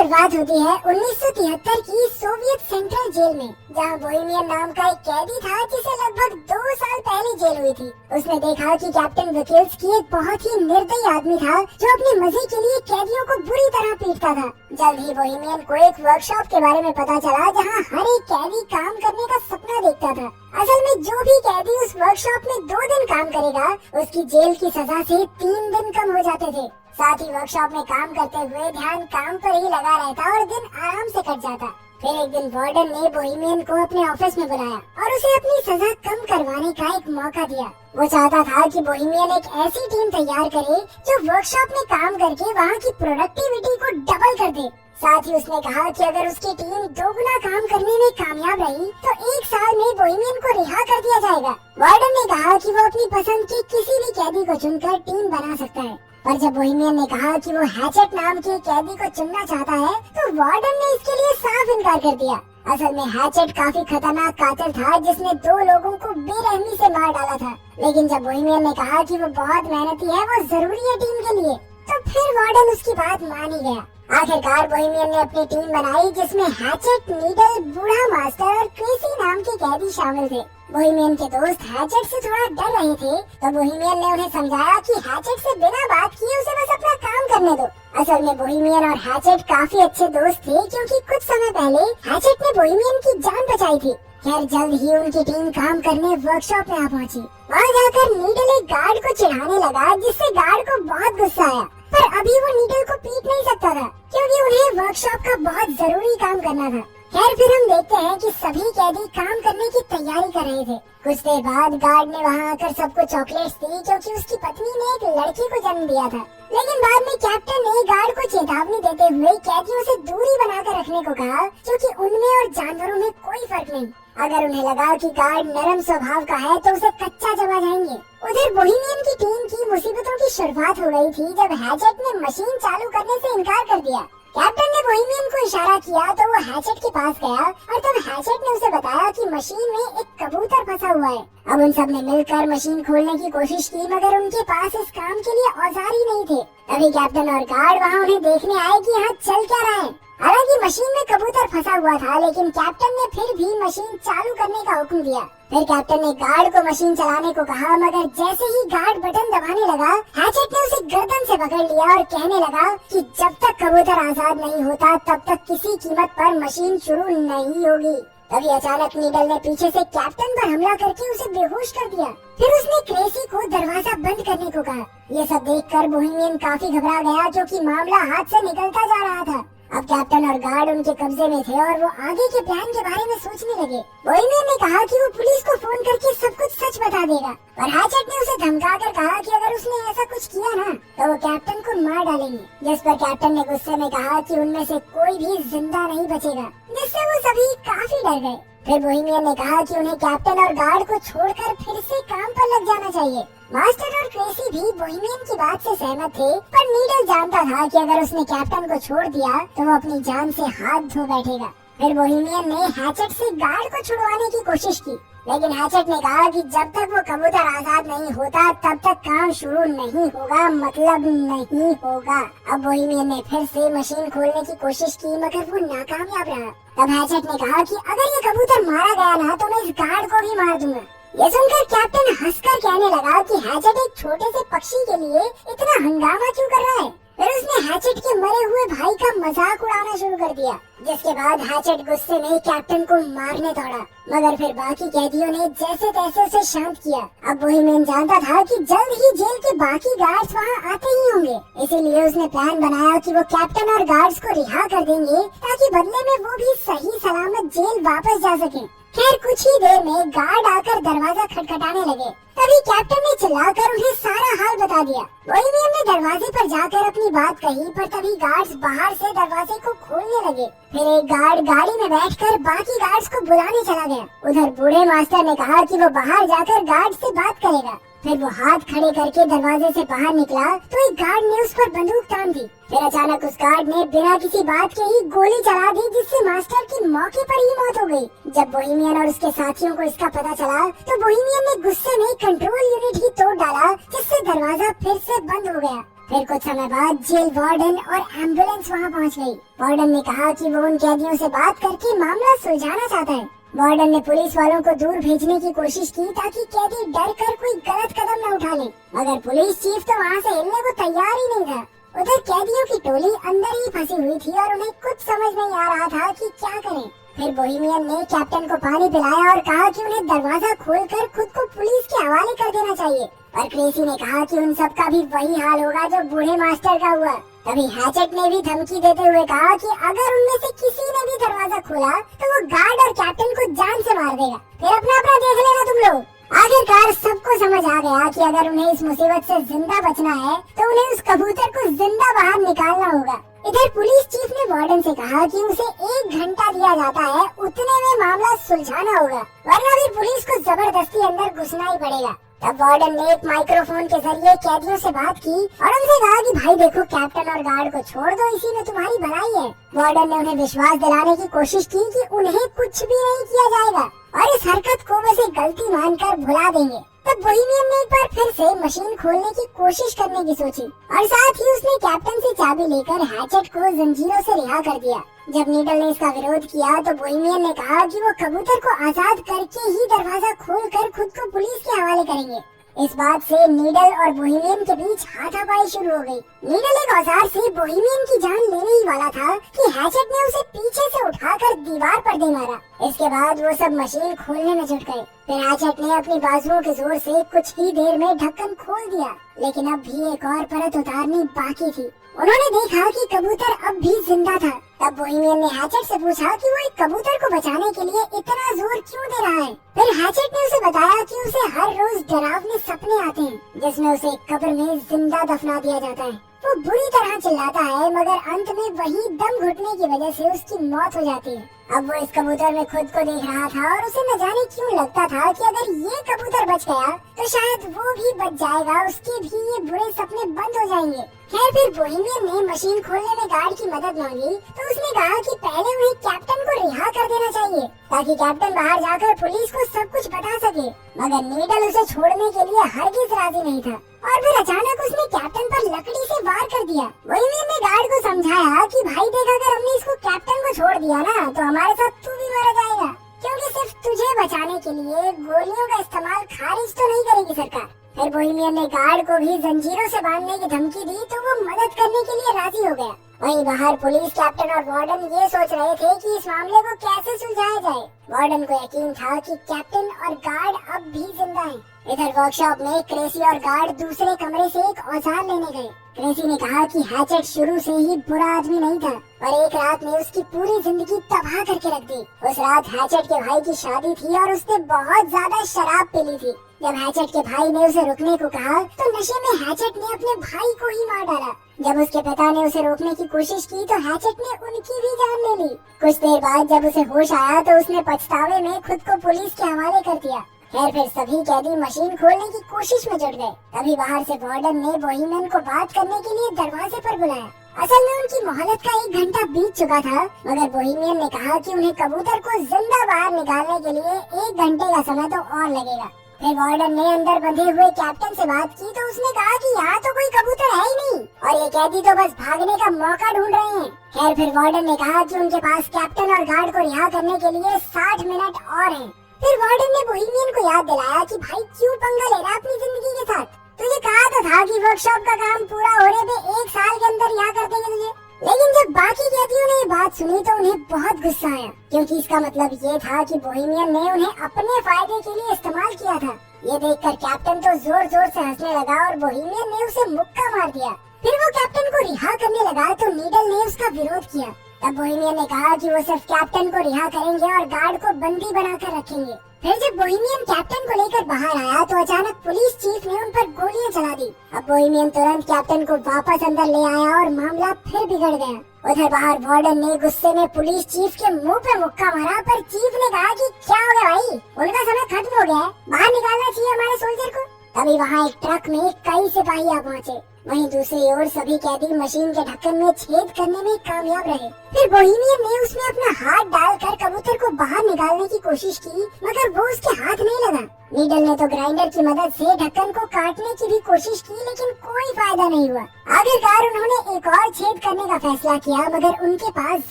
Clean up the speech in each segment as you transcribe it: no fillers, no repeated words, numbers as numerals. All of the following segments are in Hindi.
शुरुआत होती है 1973 की सोवियत सेंट्रल जेल में, जहां बोहेमियन नाम का एक कैदी था जिसे लगभग 2 साल पहले जेल हुई थी। उसने देखा कि कैप्टन विकिल्स्की एक बहुत ही निर्दयी आदमी था जो अपने मजे के लिए कैदियों को बुरी तरह पीटता था। जल्द ही बोहेमियन को एक वर्कशॉप के बारे में पता चला जहां हर एक कैदी काम करने का सपना देखता था। असल में जो भी कैदी उस वर्कशॉप में 2 दिन काम करेगा उसकी जेल की सजा से 3 दिन कम हो जाते थे। साथ ही वर्कशॉप में काम करते हुए ध्यान काम पर ही लगा रहता और दिन आराम से कट जाता। फिर एक दिन वार्डन ने बोहेमियन को अपने ऑफिस में बुलाया और उसे अपनी सजा कम करवाने का एक मौका दिया। वो चाहता था कि बोहेमियन एक ऐसी टीम तैयार करे जो वर्कशॉप में काम करके वहाँ की प्रोडक्टिविटी को डबल कर दे। साथ ही उसने कहा कि अगर उसकी टीम 2 गुना काम करने में कामयाब रही तो 1 साल में बोहेमियन को रिहा कर दिया जाएगा। वार्डन ने कहा कि वो अपनी पसंद के किसी भी कैदी को चुनकर टीम बना सकता है, पर जब बोहेमियन ने कहा कि वो हैचेट नाम के कैदी को चुनना चाहता है तो वार्डन ने इसके लिए साफ इनकार कर दिया। असल में हैचेट काफी खतरनाक कातिल था जिसने 2 लोगों को बेरहमी से मार डाला था। लेकिन जब बोहेमियन ने कहा कि वो बहुत मेहनती है, वो जरूरी है टीम के लिए, तो फिर वार्डन उसकी बात मान ही गया। आखिरकार बोहेमियन ने अपनी टीम बनाई जिसमें हैचेट, नीडल, बूढ़ा मास्टर और क्रेसी नाम के कैदी शामिल थे। बोहेमियन के दोस्त हैचेट से थोड़ा डर रहे थे तो बोहेमियन ने उन्हें समझाया कि हैचेट से बिना बात किए उसे बस अपना काम करने दो। असल में बोहेमियन और हैचेट काफी अच्छे दोस्त थे क्योंकि कुछ समय पहले हैचेट ने बोहेमियन की जान बचाई थी। खैर जल्द ही उनकी टीम काम करने वर्कशॉप में आ पहुंची। वहाँ जाकर नीडल एक गार्ड को चिढ़ाने लगा जिससे गार्ड को बहुत गुस्सा आया, पर अभी वो नीडल को पीट नहीं सकता था क्योंकि उन्हें वर्कशॉप का बहुत जरूरी काम करना था। खैर फिर हम देखते हैं कि सभी कैदी काम करने की तैयारी कर रहे थे। कुछ देर बाद गार्ड ने वहाँ आकर सबको चॉकलेट्स दी क्योंकि उसकी पत्नी ने एक लड़के को जन्म दिया था। लेकिन बाद में कैप्टन ने गार्ड को चेतावनी देते हुए कैदियों से दूरी बनाकर रखने को कहा क्योंकि उनमें और जानवरों में कोई फर्क नहीं। अगर उन्हें लगा कि गार्ड नरम स्वभाव का है तो उसे कच्चा चबा जाएंगे। उधर बोहेमियन की टीम की मुसीबतों की शुरुआत हो गई थी जब हैचेट ने मशीन चालू करने से इनकार कर दिया। कैप्टन ने बोहेमियन को इशारा किया तो वो हैचेट के पास गया और तब हैचेट ने उसे बताया कि मशीन में एक कबूतर फंसा हुआ है। अब उन सब ने मिलकर मशीन खोलने की कोशिश की मगर उनके पास इस काम के लिए औजार ही नहीं थे। तभी कैप्टन और गार्ड वहाँ उन्हें देखने आए कि यहाँ चल क्या रहा है। हालांकि मशीन में कबूतर फंसा हुआ था लेकिन कैप्टन ने फिर भी मशीन चालू करने का हुक्म दिया। फिर कैप्टन ने गार्ड को मशीन चलाने को कहा मगर जैसे ही गार्ड बटन दबाने लगा हैचेट ने उसे गर्दन से पकड़ लिया और कहने लगा कि जब तक कबूतर आजाद नहीं होता तब तक किसी कीमत पर मशीन शुरू नहीं होगी। तभी अचानक नीडल ने पीछे से कैप्टन पर हमला करके उसे बेहोश कर दिया। फिर उसने क्रेसी को दरवाजा बंद करने को कहा। ये सब देखकर बोहेमियन काफी घबरा गया क्योंकि मामला हाथ से निकलता जा रहा था। अब कैप्टन और गार्ड उनके कब्जे में थे और वो आगे के प्लान के बारे में सोचने लगे। बोहेमियन ने कहा कि वो पुलिस को फोन करके सब कुछ सच बता देगा और हैचेट ने उसे धमकाकर कहा कि अगर उसने ऐसा कुछ किया ना तो वो कैप्टन को मार डालेंगे। जिस पर कैप्टन ने गुस्से में कहा कि उनमें से कोई भी जिंदा नहीं बचेगा, जिससे वो सभी काफी डर गए। फिर बोहेमियन ने कहा कि उन्हें कैप्टन और गार्ड को छोड़कर फिर से काम पर लग जाना चाहिए। मास्टर और क्रेसी भी बोहेमियन की बात से सहमत थे, पर नीडल जानता था कि अगर उसने कैप्टन को छोड़ दिया तो वो अपनी जान से हाथ धो बैठेगा। फिर बोहेमियन ने हैचेट से गार्ड को छुड़वाने की कोशिश की लेकिन हैचेट ने कहा कि जब तक वो कबूतर आजाद नहीं होता तब तक काम शुरू नहीं होगा, मतलब नहीं होगा। अब बोहेमियन ने फिर से मशीन खोलने की कोशिश की मगर वो नाकामयाब रहा। तब हैचेट ने कहा कि अगर ये कबूतर मारा गया ना तो मैं इस गार्ड को भी मार दूंगा। ये सुनकर कैप्टन हंसकर कहने लगा कि हैचेट एक छोटे से पक्षी के लिए इतना हंगामा क्यों कर रहा है। फिर उसने हैचेट के मरे हुए भाई का मजाक उड़ाना शुरू कर दिया, जिसके बाद हैचेट गुस्से में कैप्टन को मारने दौड़ा मगर फिर बाकी कैदियों ने जैसे तैसे उसे शांत किया। अब बोहेमियन जानता था कि जल्द ही जेल के बाकी गार्ड्स वहाँ आते ही होंगे, इसीलिए उसने प्लान बनाया कि वो कैप्टन और गार्ड्स को रिहा कर देंगे ताकि बदले में वो भी सही सलामत जेल वापस जा सके। खैर कुछ ही देर में गार्ड आकर दरवाजा खटखटाने लगे। तभी कैप्टन ने चिल्लाकर उन्हें सारा हाल बता दिया। बोहेमियन ने दरवाजे पर जाकर अपनी बात कही पर तभी गार्ड्स बाहर से दरवाजे को खोलने लगे। फिर एक गार्ड गाड़ी में बैठकर बाकी गार्ड्स को बुलाने चला गया। उधर बूढ़े मास्टर ने कहा कि वो बाहर जाकर गार्ड से बात करेगा। फिर वो हाथ खड़े करके दरवाजे से बाहर निकला तो एक गार्ड ने उस पर बंदूक तान दी। फिर अचानक उस गार्ड ने बिना किसी बात के ही गोली चला दी जिससे मास्टर की मौके पर ही मौत हो गई। जब बोहेमियन और उसके साथियों को इसका पता चला तो बोहेमियन ने गुस्से में कंट्रोल यूनिट ही तोड़ डाला जिससे दरवाजा फिर से बंद हो गया। फिर कुछ समय बाद जेल वार्डन और एम्बुलेंस वहाँ पहुँच गई। वार्डन ने कहा कि वो उन कैदियों से बात करके मामला सुलझाना चाहता है। वार्डन ने पुलिस वालों को दूर भेजने की कोशिश की ताकि कैदी डर कर कोई गलत कदम न उठा ले, मगर पुलिस चीफ तो वहाँ से हिलने को तैयार ही नहीं था। उधर कैदियों की टोली अंदर ही फंसी हुई थी और उन्हें कुछ समझ नहीं आ रहा था कि क्या करें। फिर बोहेमियन ने कैप्टन को पानी पिलाया और कहा कि उन्हें दरवाजा खोलकर खुद को पुलिस के हवाले कर देना चाहिए। पर क्रेसी ने कहा कि उन सब का भी वही हाल होगा जो बूढ़े मास्टर का हुआ। तभी हैचेट ने भी धमकी देते हुए कहा कि अगर उनमें से किसी ने भी दरवाजा खोला तो वो गार्ड और कैप्टन को जान से मार देगा। फिर अपना अपना देख लेना तुम लोग। आखिरकार सबको समझ आ गया कि अगर उन्हें इस मुसीबत से जिंदा बचना है तो उन्हें उस कबूतर को जिंदा बाहर निकालना होगा। इधर पुलिस चीफ ने वार्डन से कहा कि उसे 1 घंटा दिया जाता है, उतने में मामला सुलझाना होगा, वरना भी पुलिस को जबरदस्ती अंदर घुसना ही पड़ेगा। तब वार्डन ने एक माइक्रोफोन के जरिए कैदियों से बात की और उनसे कहा कि भाई देखो, कैप्टन और गार्ड को छोड़ दो, इसी में तुम्हारी भलाई है। वार्डन ने उन्हें विश्वास दिलाने की कोशिश की कि उन्हें कुछ भी नहीं किया जाएगा और इस हरकत को वैसे गलती मानकर भुला देंगे। तब बोहेमियन ने एक बार फिर से मशीन खोलने की कोशिश करने की सोची और साथ ही उसने कैप्टन से चाबी लेकर हैचेट को जंजीरों से रिहा कर दिया। जब नीडल ने इसका विरोध किया तो बोहेमियन ने कहा कि वो कबूतर को आजाद करके ही दरवाजा खोलकर खुद को पुलिस के हवाले करेंगे। इस बात से नीडल और बोहेमियन के बीच हाथापाई शुरू हो गई। नीडल एक औजार से बोहेमियन की जान लेने ही वाला था कि हैचेट ने उसे पीछे से उठाकर दीवार पर दे मारा। इसके बाद वो सब मशीन खोलने में जुट गए। फिर हैचेट ने अपनी बाजुओं के जोर से कुछ ही देर में ढक्कन खोल दिया, लेकिन अब भी एक और परत उतारनी बाकी थी। उन्होंने देखा कि कबूतर अब भी जिंदा था। तब बोहेमियन ने हैचेट से पूछा कि वो एक कबूतर को बचाने के लिए इतना जोर क्यों दे रहा है। फिर हैचेट ने उसे बताया कि उसे हर रोज डरावने सपने आते हैं जिसमें उसे एक कब्र में जिंदा दफना दिया जाता है। वो बुरी तरह चिल्लाता है, मगर अंत में वही दम घुटने की वजह से उसकी मौत हो जाती है। अब वो इस कबूतर में खुद को देख रहा था और उसे न जाने क्यों लगता था कि अगर ये कबूतर बच गया तो शायद वो भी बच जाएगा, उसके भी ये बुरे सपने बंद हो जाएंगे। खैर फिर बोहेमियन ने मशीन खोलने में गार्ड की मदद मांगी तो उसने कहा कि पहले उन्हें कैप्टन को रिहा कर देना चाहिए ताकि कैप्टन बाहर जाकर पुलिस को सब कुछ बता सके, मगर नीडल उसे छोड़ने के लिए हरगिज राजी नहीं था। और फिर अचानक उसने कैप्टन पर लकड़ी से वार कर दिया। बोहेमियन ने गार्ड को समझाया कि भाई देख, अगर हमने इसको कैप्टन को छोड़ दिया ना तो हमारे साथ तू भी मारा जाएगा, क्योंकि सिर्फ तुझे बचाने के लिए गोलियों का इस्तेमाल खारिज तो नहीं करेगी सरकार। फिर बोहेमियन ने गार्ड को भी जंजीरों से बांधने की धमकी दी तो वो मदद करने के लिए राजी हो गया। वहीं बाहर पुलिस कैप्टन और वार्डन ये सोच रहे थे कि इस मामले को कैसे सुलझाया जाए। वार्डन को यकीन था कि कैप्टन और गार्ड अब भी जिंदा हैं। इधर वर्कशॉप में क्रेसी और गार्ड दूसरे कमरे से एक औजार लेने गए। क्रेसी ने कहा कि हैचेट शुरू से ही बुरा आदमी नहीं था, पर एक रात ने उसकी पूरी जिंदगी तबाह करके रख दी। उस रात हैचेट के भाई की शादी थी और उसने बहुत ज्यादा शराब पी ली थी। जब हैचेट के भाई ने उसे रुकने को कहा तो नशे में हैचेट ने अपने भाई को ही मार डाला। जब उसके पिता ने उसे रोकने की कोशिश की तो हैचेट ने उनकी भी जान ले ली। कुछ देर बाद जब उसे होश आया तो उसने पछतावे में खुद को पुलिस के हवाले कर दिया। खैर फिर सभी कैदी मशीन खोलने की कोशिश में जुट गए। तभी बाहर से वार्डन ने बोहेमियन को बात करने के लिए दरवाजे पर बुलाया। असल में उनकी मोहलत का 1 घंटा बीत चुका था, मगर बोहेमियन ने कहा कि उन्हें कबूतर को जिंदा बाहर निकालने के लिए 1 घंटे का समय तो और लगेगा। फिर वार्डन ने अंदर बंधे हुए कैप्टन से बात की तो उसने कहा कि यहाँ तो कोई कबूतर है ही नहीं और ये कैदी तो बस भागने का मौका ढूंढ रहे हैं। खैर फिर वार्डन ने कहा कि उनके पास कैप्टन और गार्ड को रिहा करने के लिए 60 मिनट और हैं। फिर वार्डन ने बोहेमियन को याद दिलाया कि भाई क्यों पंगा ले रहा है अपनी जिंदगी के साथ। तुझे कहा तो था कि वर्कशॉप का काम पूरा होने पे 1 साल के अंदर रिहा कर देंगे तुझे। लेकिन जब बाकी कैदियों ने ये बात सुनी तो उन्हें बहुत गुस्सा आया, क्योंकि इसका मतलब ये था कि बोहेमियन ने उन्हें अपने फायदे के लिए इस्तेमाल किया था। ये देखकर कैप्टन तो जोर जोर से हंसने लगा और बोहेमियन ने उसे मुक्का मार दिया। फिर वो कैप्टन को रिहा करने लगा तो नीडल ने उसका विरोध किया। तब बोहेमियन ने कहा कि वो सिर्फ कैप्टन को रिहा करेंगे और गार्ड को बंदी बनाकर रखेंगे। फिर जब बोहेमियन कैप्टन को लेकर बाहर आया तो अचानक पुलिस चीफ ने उन पर गोलियां चला दी। अब बोहेमियन तुरंत कैप्टन को वापस अंदर ले आया और मामला फिर बिगड़ गया। उधर बाहर वार्डन ने गुस्से में पुलिस चीफ के मुंह पे मुक्का मारा, पर चीफ ने कहा कि क्या हो गया भाई, उनका समय खत्म हो गया है, बाहर निकालना चाहिए हमारे सोल्जर को। तभी वहाँ एक ट्रक में कई सिपाही आ पहुँचे। वहीं दूसरी ओर सभी कैदी मशीन के ढक्कन में छेद करने में कामयाब रहे। फिर बोहेमियन ने उसमें अपना हाथ डालकर कबूतर को बाहर निकालने की कोशिश की, मगर वो उसके हाथ नहीं लगा। नीडल ने तो ग्राइंडर की मदद से ढक्कन को काटने की भी कोशिश की, लेकिन कोई फायदा नहीं हुआ। आखिरकार उन्होंने एक और छेद करने का फैसला किया, मगर उनके पास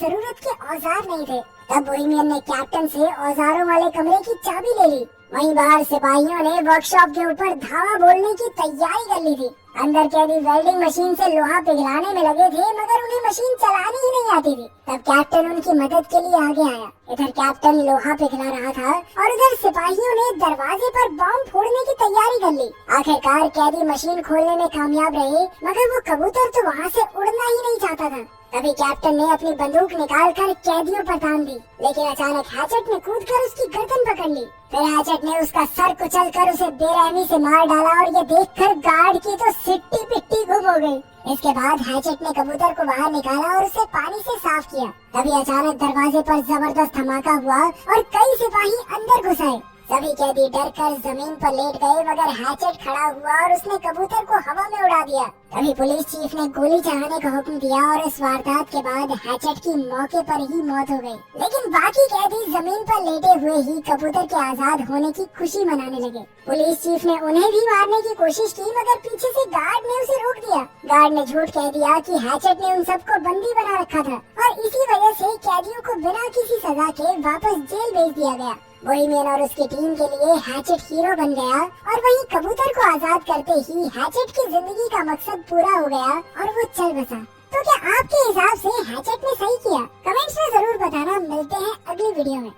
जरूरत के औजार नहीं थे। तब बोहेमियन ने कैप्टन से औजारों वाले कमरे की चाबी ले ली। वहीं बाहर सिपाहियों ने वर्कशॉप के ऊपर धावा बोलने की तैयारी कर ली थी। अंदर कैदी वेल्डिंग मशीन से लोहा पिघलाने में लगे थे, मगर उन्हें मशीन चलानी ही नहीं आती थी। तब कैप्टन उनकी मदद के लिए आगे आया। इधर कैप्टन लोहा पिघला रहा था और उधर सिपाहियों ने दरवाजे पर बम फोड़ने की तैयारी कर ली। आखिरकार कैदी मशीन खोलने में कामयाब रहे, मगर वो कबूतर तो वहाँ से उड़ना ही नहीं चाहता था। तभी कैप्टन ने अपनी बंदूक निकालकर कैदियों पर तान दी, लेकिन अचानक हैचेट ने कूदकर उसकी गर्दन पकड़ ली। फिर हैचेट ने उसका सर कुचलकर उसे बेरहमी से मार डाला और ये देखकर गार्ड की तो सिट्टी पिट्टी गुम हो गई। इसके बाद हैचेट ने कबूतर को बाहर निकाला और उसे पानी से साफ किया। तभी अचानक दरवाजे पर जबरदस्त धमाका हुआ और कई सिपाही अंदर घुस आए। सभी कैदी डरकर जमीन पर लेट गए, मगर हैचेट खड़ा हुआ और उसने कबूतर को हवा में उड़ा दिया। तभी पुलिस चीफ ने गोली चलाने का हुक्म दिया और इस वारदात के बाद हैचेट की मौके पर ही मौत हो गई। लेकिन बाकी कैदी जमीन पर लेटे हुए ही कबूतर के आजाद होने की खुशी मनाने लगे। पुलिस चीफ ने उन्हें भी मारने की कोशिश की, मगर पीछे से गार्ड ने उसे रोक दिया। गार्ड ने झूठ कह दिया कि हैचेट ने उन सबको बंदी बना रखा था और इसी वजह से कैदियों को बिना किसी सजा के वापस जेल भेज दिया गया। बोहेमियन और उसकी टीम के लिए हैचेट हीरो बन गया और वहीं कबूतर को आजाद करते ही हैचेट की जिंदगी का मकसद पूरा हो गया और वो चल बसा। तो क्या आपके हिसाब से हैचेट ने सही किया? कमेंट्स में जरूर बताना। मिलते हैं अगली वीडियो में।